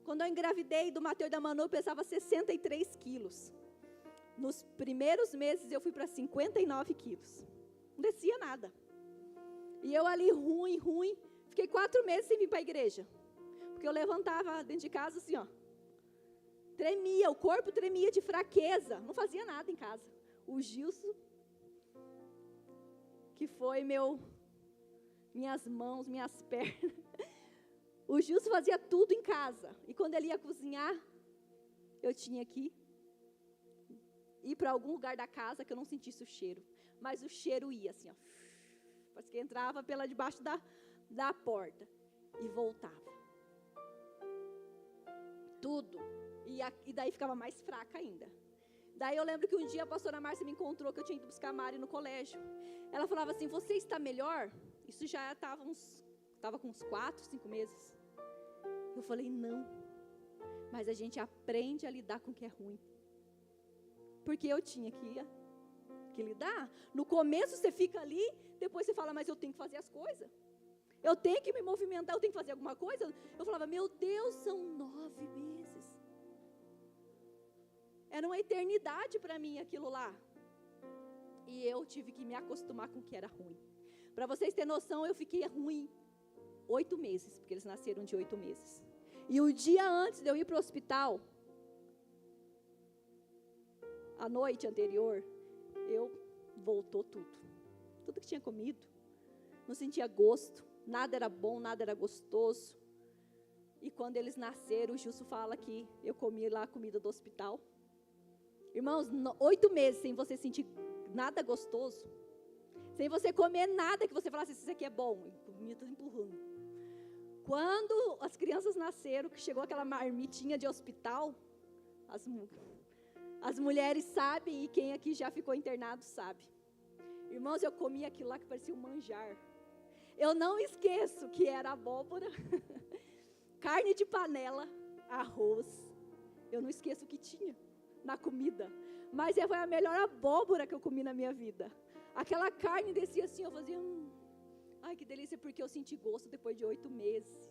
Quando eu engravidei do Mateus e da Manu, eu pesava 63 quilos. Nos primeiros meses eu fui para 59 quilos. Não descia nada. E eu ali ruim. Fiquei 4 meses sem vir para a igreja. Porque eu levantava dentro de casa assim, ó. Tremia, o corpo tremia de fraqueza. Não fazia nada em casa. O Gilson, que foi minhas mãos, minhas pernas. O Gilson fazia tudo em casa. E quando ele ia cozinhar, eu tinha que ir para algum lugar da casa que eu não sentisse o cheiro. Mas o cheiro ia assim, ó. Parece que entrava pela debaixo da porta. E voltava. Tudo. E daí ficava mais fraca ainda. Daí eu lembro que um dia a pastora Márcia me encontrou que eu tinha ido buscar a Mari no colégio. Ela falava assim, você está melhor? Isso já estava com uns 4, 5 meses. Eu falei, não. Mas a gente aprende a lidar com o que é ruim. Porque eu tinha que lidar. No começo você fica ali, depois você fala, mas eu tenho que fazer as coisas. Eu tenho que me movimentar, eu tenho que fazer alguma coisa. Eu falava, meu Deus, são 9 meses. Era uma eternidade para mim aquilo lá. E eu tive que me acostumar com o que era ruim. Para vocês terem noção, eu fiquei ruim 8 meses, porque eles nasceram de 8 meses. E um dia antes de eu ir para o hospital, a noite anterior, voltou tudo. Tudo que tinha comido. Não sentia gosto, nada era bom, nada era gostoso. E quando eles nasceram, o Gilson fala que eu comi lá a comida do hospital. Irmãos, 8 meses sem você sentir nada gostoso, sem você comer nada que você falasse, isso aqui é bom, e comia tudo empurrando. Quando as crianças nasceram, que chegou aquela marmitinha de hospital, as mulheres sabem, e quem aqui já ficou internado sabe. Irmãos, eu comia aquilo lá que parecia um manjar. Eu não esqueço que era abóbora, carne de panela, arroz. Eu não esqueço o que tinha na comida. Mas foi a melhor abóbora que eu comi na minha vida. Aquela carne descia assim, eu fazia ai, que delícia, porque eu senti gosto depois de 8 meses.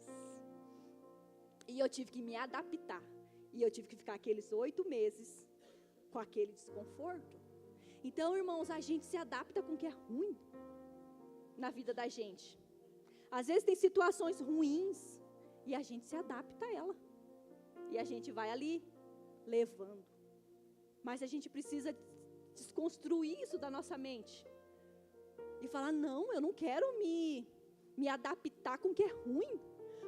E eu tive que me adaptar. E eu tive que ficar aqueles 8 meses com aquele desconforto. Então, irmãos, a gente se adapta com o que é ruim na vida da gente. Às vezes tem situações ruins e a gente se adapta a ela. E a gente vai ali levando. Mas a gente precisa desconstruir isso da nossa mente. E falar, não, eu não quero me adaptar com o que é ruim,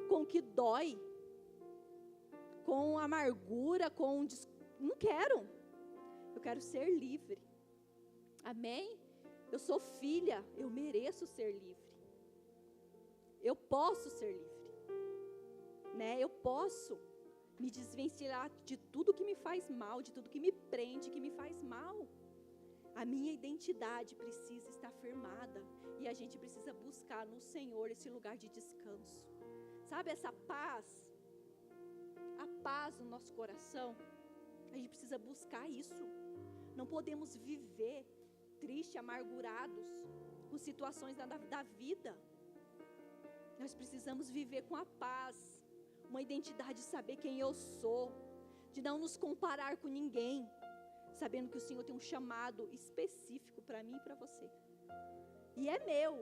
com o que dói, com amargura, não quero. Eu quero ser livre. Amém? Eu sou filha, eu mereço ser livre. Eu posso ser livre. Né? Eu posso me desvencilhar de tudo que me faz mal, de tudo que me prende, que me faz mal. A minha identidade precisa estar firmada. E a gente precisa buscar no Senhor esse lugar de descanso. Sabe essa paz? A paz no nosso coração. A gente precisa buscar isso. Não podemos viver tristes, amargurados, com situações da vida. Nós precisamos viver com a paz. Uma identidade de saber quem eu sou. De não nos comparar com ninguém. Sabendo que o Senhor tem um chamado específico para mim e para você. E é meu.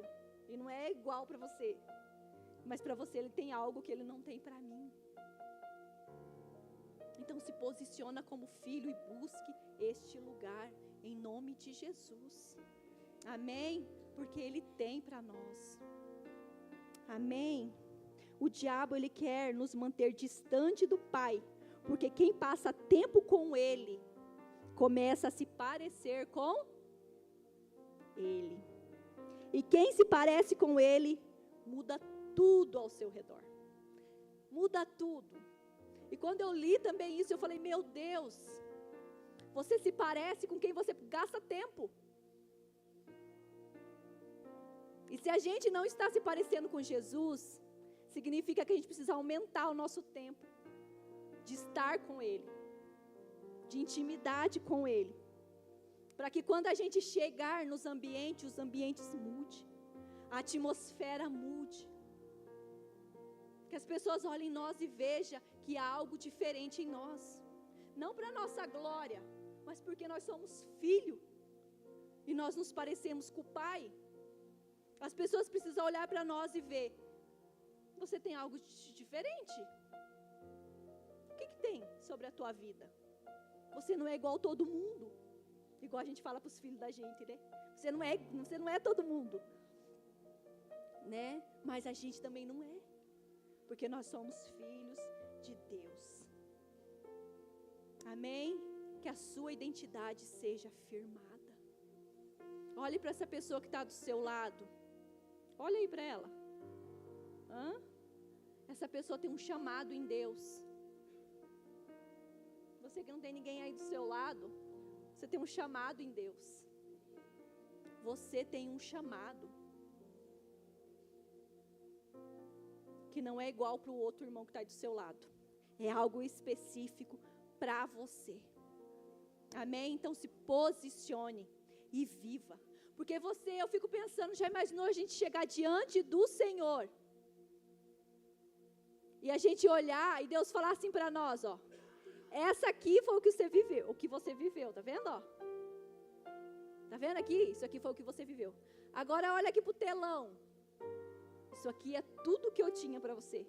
E não é igual para você. Mas para você Ele tem algo que Ele não tem para mim. Então se posiciona como filho e busque este lugar. Em nome de Jesus. Amém? Porque Ele tem para nós. Amém? O diabo, ele quer nos manter distante do Pai. Porque quem passa tempo com Ele começa a se parecer com Ele. E quem se parece com Ele, muda tudo ao seu redor. Muda tudo. E quando eu li também isso, eu falei, meu Deus, você se parece com quem você gasta tempo. E se a gente não está se parecendo com Jesus, significa que a gente precisa aumentar o nosso tempo de estar com Ele, de intimidade com Ele, para que quando a gente chegar nos ambientes, os ambientes mudem, a atmosfera mude, que as pessoas olhem em nós e vejam que há algo diferente em nós, não para nossa glória, mas porque nós somos filhos, e nós nos parecemos com o Pai. As pessoas precisam olhar para nós e ver, você tem algo diferente? O que tem sobre a tua vida? Você não é igual a todo mundo. Igual a gente fala para os filhos da gente, né? Você não é todo mundo. Né? Mas a gente também não é. Porque nós somos filhos de Deus. Amém? Que a sua identidade seja firmada. Olhe para essa pessoa que está do seu lado. Olha aí para ela. Essa pessoa tem um chamado em Deus. Você que não tem ninguém aí do seu lado, você tem um chamado em Deus. Você tem um chamado. Que não é igual para o outro irmão que está aí do seu lado. É algo específico para você. Amém? Então se posicione e viva. Porque eu fico pensando, já imaginou a gente chegar diante do Senhor? E a gente olhar e Deus falar assim para nós, ó. Essa aqui foi o que você viveu, tá vendo, ó? Tá vendo aqui? Isso aqui foi o que você viveu. Agora olha aqui pro telão. Isso aqui é tudo que eu tinha para você.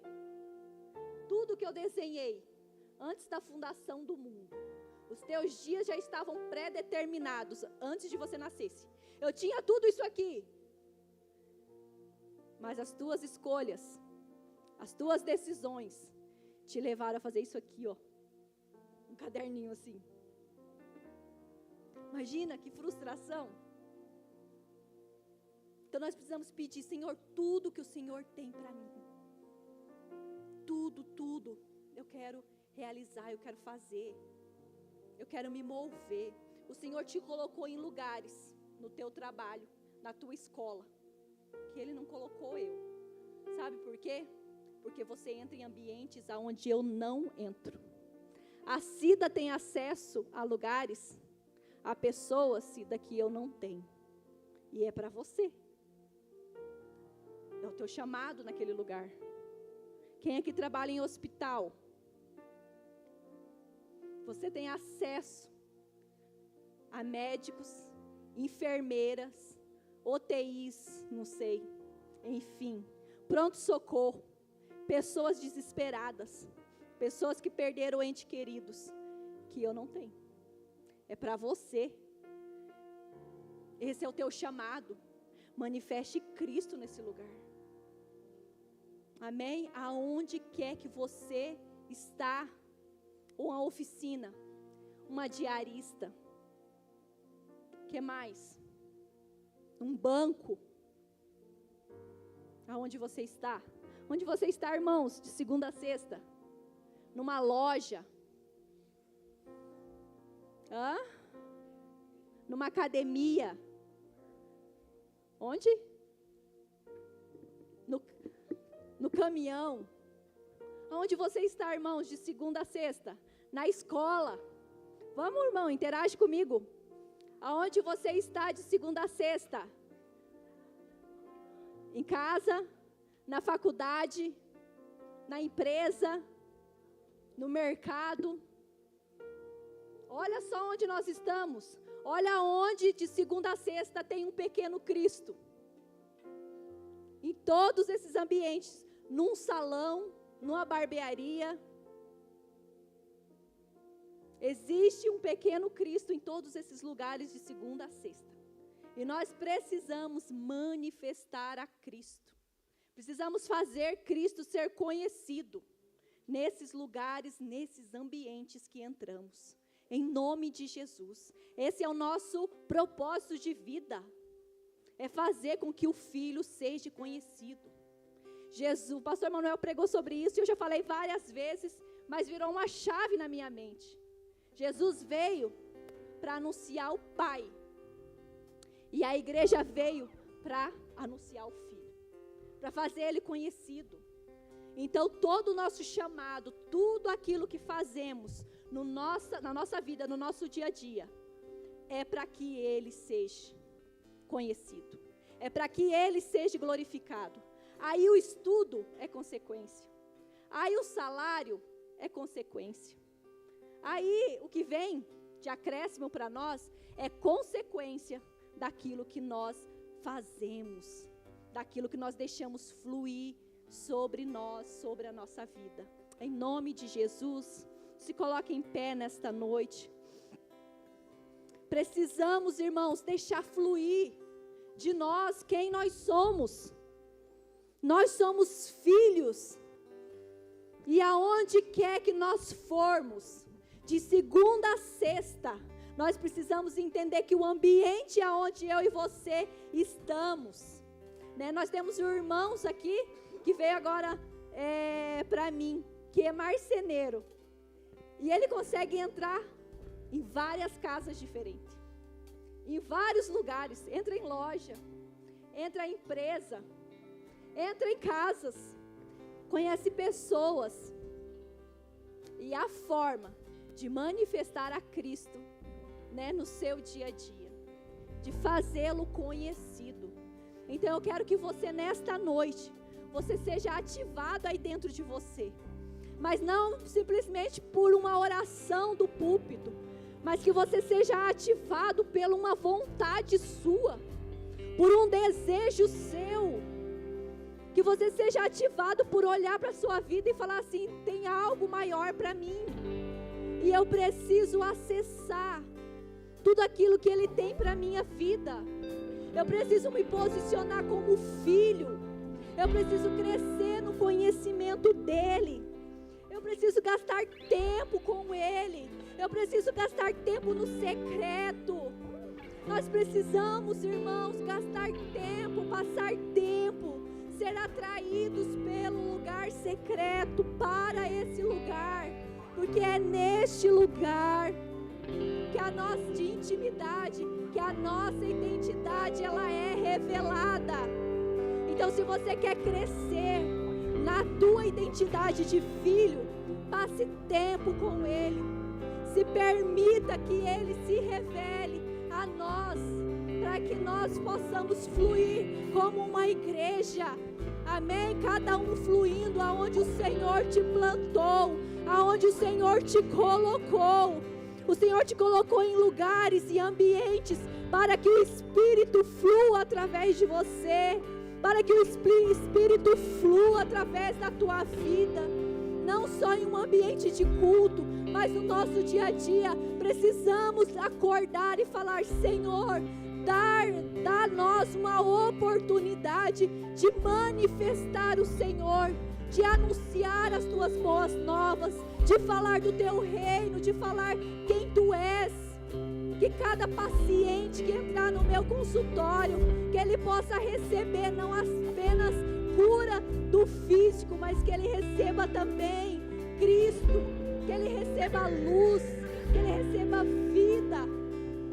Tudo que eu desenhei antes da fundação do mundo. Os teus dias já estavam pré-determinados antes de você nascesse. Eu tinha tudo isso aqui. Mas as tuas escolhas, as tuas decisões te levaram a fazer isso aqui, ó. Um caderninho assim. Imagina que frustração. Então nós precisamos pedir, Senhor, tudo que o Senhor tem para mim. Tudo. Eu quero realizar, eu quero fazer. Eu quero me mover. O Senhor te colocou em lugares, no teu trabalho, na tua escola, que Ele não colocou eu. Sabe por quê? Porque você entra em ambientes onde eu não entro. A Cida tem acesso a lugares, a pessoas, Cida, que eu não tenho. E é para você. É o teu chamado naquele lugar. Quem é que trabalha em hospital? Você tem acesso a médicos, enfermeiras, UTIs, não sei, enfim, pronto-socorro, pessoas desesperadas, pessoas que perderam entes queridos, que eu não tenho. É para você. Esse é o teu chamado. Manifeste Cristo nesse lugar. Amém? Aonde quer que você está, uma oficina, uma diarista, que mais? Um banco. Aonde você está? Onde você está, irmãos? De segunda a sexta? Numa loja? Numa academia? Onde? No caminhão? Aonde você está, irmãos? De segunda a sexta? Na escola? Vamos, irmão, interage comigo. Aonde você está de segunda a sexta? Em casa? Na faculdade? Na empresa? No mercado? Olha só onde nós estamos. Olha onde de segunda a sexta tem um pequeno Cristo. Em todos esses ambientes. Num salão, numa barbearia. Existe um pequeno Cristo em todos esses lugares de segunda a sexta. E nós precisamos manifestar a Cristo. Precisamos fazer Cristo ser conhecido nesses lugares, nesses ambientes que entramos. Em nome de Jesus. Esse é o nosso propósito de vida. É fazer com que o Filho seja conhecido. Jesus, o pastor Manuel pregou sobre isso e eu já falei várias vezes, mas virou uma chave na minha mente. Jesus veio para anunciar o Pai. E a igreja veio para anunciar o Filho. Para fazer Ele conhecido. Então, todo o nosso chamado, tudo aquilo que fazemos na nossa vida, no nosso dia a dia, é para que Ele seja conhecido. É para que Ele seja glorificado. Aí o estudo é consequência. Aí o salário é consequência. Aí o que vem de acréscimo para nós é consequência daquilo que nós fazemos, daquilo que nós deixamos fluir sobre nós, sobre a nossa vida. Em nome de Jesus, se coloque em pé nesta noite. Precisamos, irmãos, deixar fluir de nós quem nós somos. Nós somos filhos. E aonde quer que nós formos, de segunda a sexta, nós precisamos entender que o ambiente aonde eu e você estamos, né? Nós temos irmãos aqui, que veio agora para mim, que é marceneiro. E ele consegue entrar em várias casas diferentes, em vários lugares. Entra em loja, entra em empresa, entra em casas, conhece pessoas. E a forma de manifestar a Cristo, né, no seu dia a dia, de fazê-lo conhecido. Então eu quero que você nesta noite, você seja ativado aí dentro de você. Mas não simplesmente por uma oração do púlpito, mas que você seja ativado por uma vontade sua, por um desejo seu. Que você seja ativado por olhar para a sua vida e falar assim: tem algo maior para mim. E eu preciso acessar tudo aquilo que Ele tem para a minha vida. Eu preciso me posicionar como filho. Eu preciso crescer no conhecimento dEle. Eu preciso gastar tempo com Ele. Eu preciso gastar tempo no secreto. Nós precisamos, irmãos, gastar tempo, passar tempo, ser atraídos pelo lugar secreto para esse lugar. Porque é neste lugar que a nossa intimidade, que a nossa identidade, ela é revelada. Então, se você quer crescer na tua identidade de filho, passe tempo com Ele. Se permita que Ele se revele a nós, para que nós possamos fluir como uma igreja. Amém? Cada um fluindo aonde o Senhor te plantou, aonde o Senhor te colocou. O Senhor te colocou em lugares e ambientes para que o Espírito flua através de você, para que o Espírito flua através da tua vida, não só em um ambiente de culto, mas no nosso dia a dia. Precisamos acordar e falar: Senhor, dá-nos uma oportunidade de manifestar o Senhor, de anunciar as tuas boas novas, de falar do teu reino, de falar quem tu és. Que cada paciente que entrar no meu consultório, que ele possa receber não apenas cura do físico, mas que ele receba também Cristo, que ele receba luz, que ele receba vida.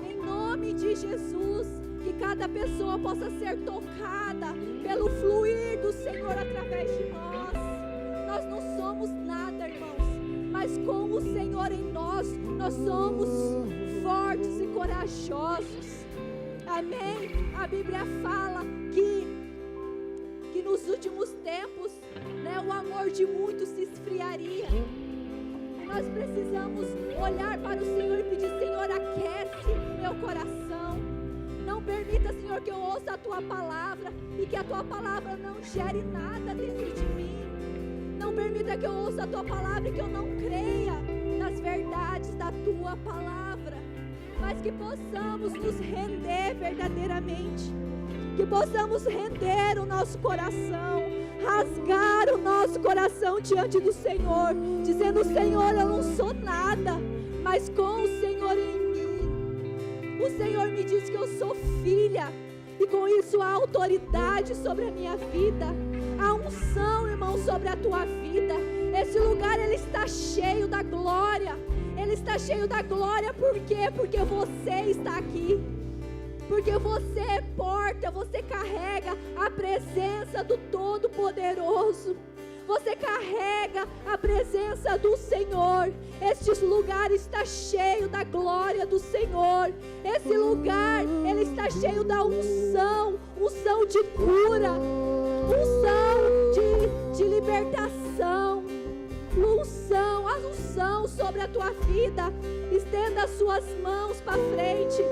Em nome de Jesus, que cada pessoa possa ser tocada pelo fluir do Senhor através de nós. Nós não somos nada, irmãos, mas com o Senhor em nós somos fortes e corajosos. Amém? A Bíblia fala que nos últimos tempos, né, o amor de muitos se esfriaria. E nós precisamos olhar para o Senhor e pedir: Senhor, aquece o meu coração. Não permita, Senhor, que eu ouça a Tua palavra e que a Tua palavra não gere nada dentro de mim. Não permita que eu ouça a Tua palavra e que eu não creia nas verdades da Tua palavra. Mas que possamos nos render verdadeiramente. Que possamos render o nosso coração, rasgar o nosso coração diante do Senhor, dizendo: Senhor, eu não sou nada, mas com o Senhor em mim, o Senhor me diz que eu sou filha, e com isso há autoridade sobre a minha vida, há unção, irmão, sobre a tua vida. Esse lugar, ele está cheio da glória. Ele está cheio da glória, por quê? Porque você está aqui. Porque você porta, você carrega a presença do Todo-Poderoso. Você carrega a presença do Senhor. Este lugar está cheio da glória do Senhor. Esse lugar, ele está cheio da unção. Unção de cura. Unção de libertação. Unção, a unção sobre a tua vida. Estenda as suas mãos para frente.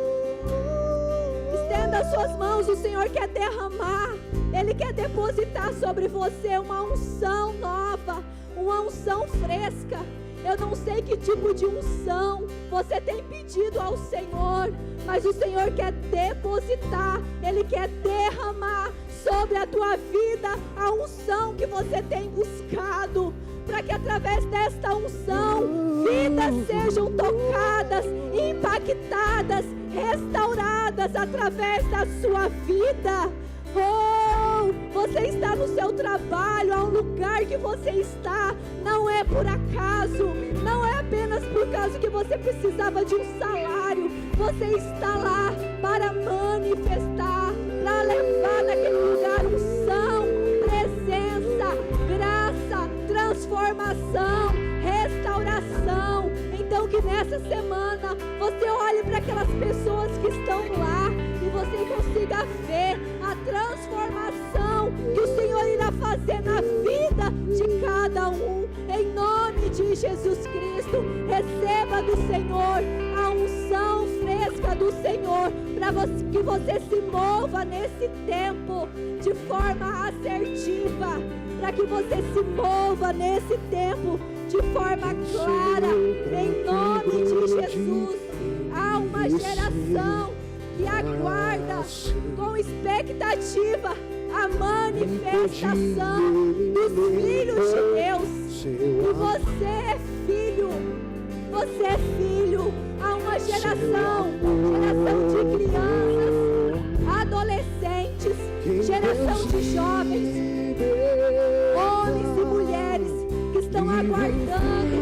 Estenda as suas mãos, o Senhor quer derramar. Ele quer depositar sobre você uma unção nova, uma unção fresca. Eu não sei que tipo de unção você tem pedido ao Senhor, mas o Senhor quer depositar, Ele quer derramar sobre a tua vida a unção que você tem buscado, para que através desta unção, vidas sejam tocadas, impactadas, restauradas através da sua vida. Oh, você está no seu trabalho, há um lugar que você está, não é por acaso, não é apenas por causa que você precisava de um salário, você está lá para manifestar, para levar naquele lugar unção, presença, graça, transformação, restauração. Então que nessa semana você olhe para aquelas pessoas que estão lá e você consiga ver a transformação que o Senhor irá fazer na vida de cada um. Em nome de Jesus Cristo, receba do Senhor a unção fresca do Senhor, para que você se mova nesse tempo de forma assertiva, para que você se mova nesse tempo de forma clara, em nome de Jesus. Há uma geração que aguarda com expectativa a manifestação dos filhos de Deus. E você é filho, você é filho. Há uma geração de crianças, adolescentes, geração de jovens, homens e mulheres que estão aguardando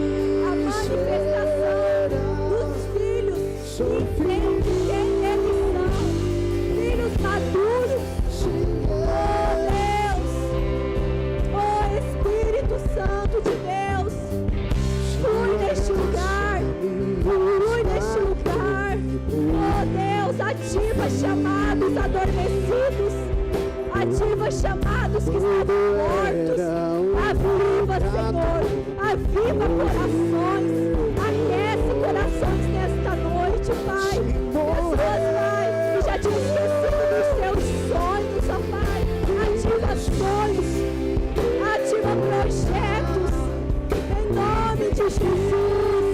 a manifestação dos filhos que entendem quem eles são, filhos maduros. Oh Deus, oh Espírito Santo de Deus, flui neste lugar, flui neste lugar. Oh Deus, ativa chamados adormecidos, ativa chamados que estavam mortos. Aviva, Senhor, aviva corações, aquece corações nesta noite, Pai. Pessoas, Pai, que já tinham esquecido dos seus sonhos, ó Pai. Ativa sonhos, ativa projetos, em nome de Jesus.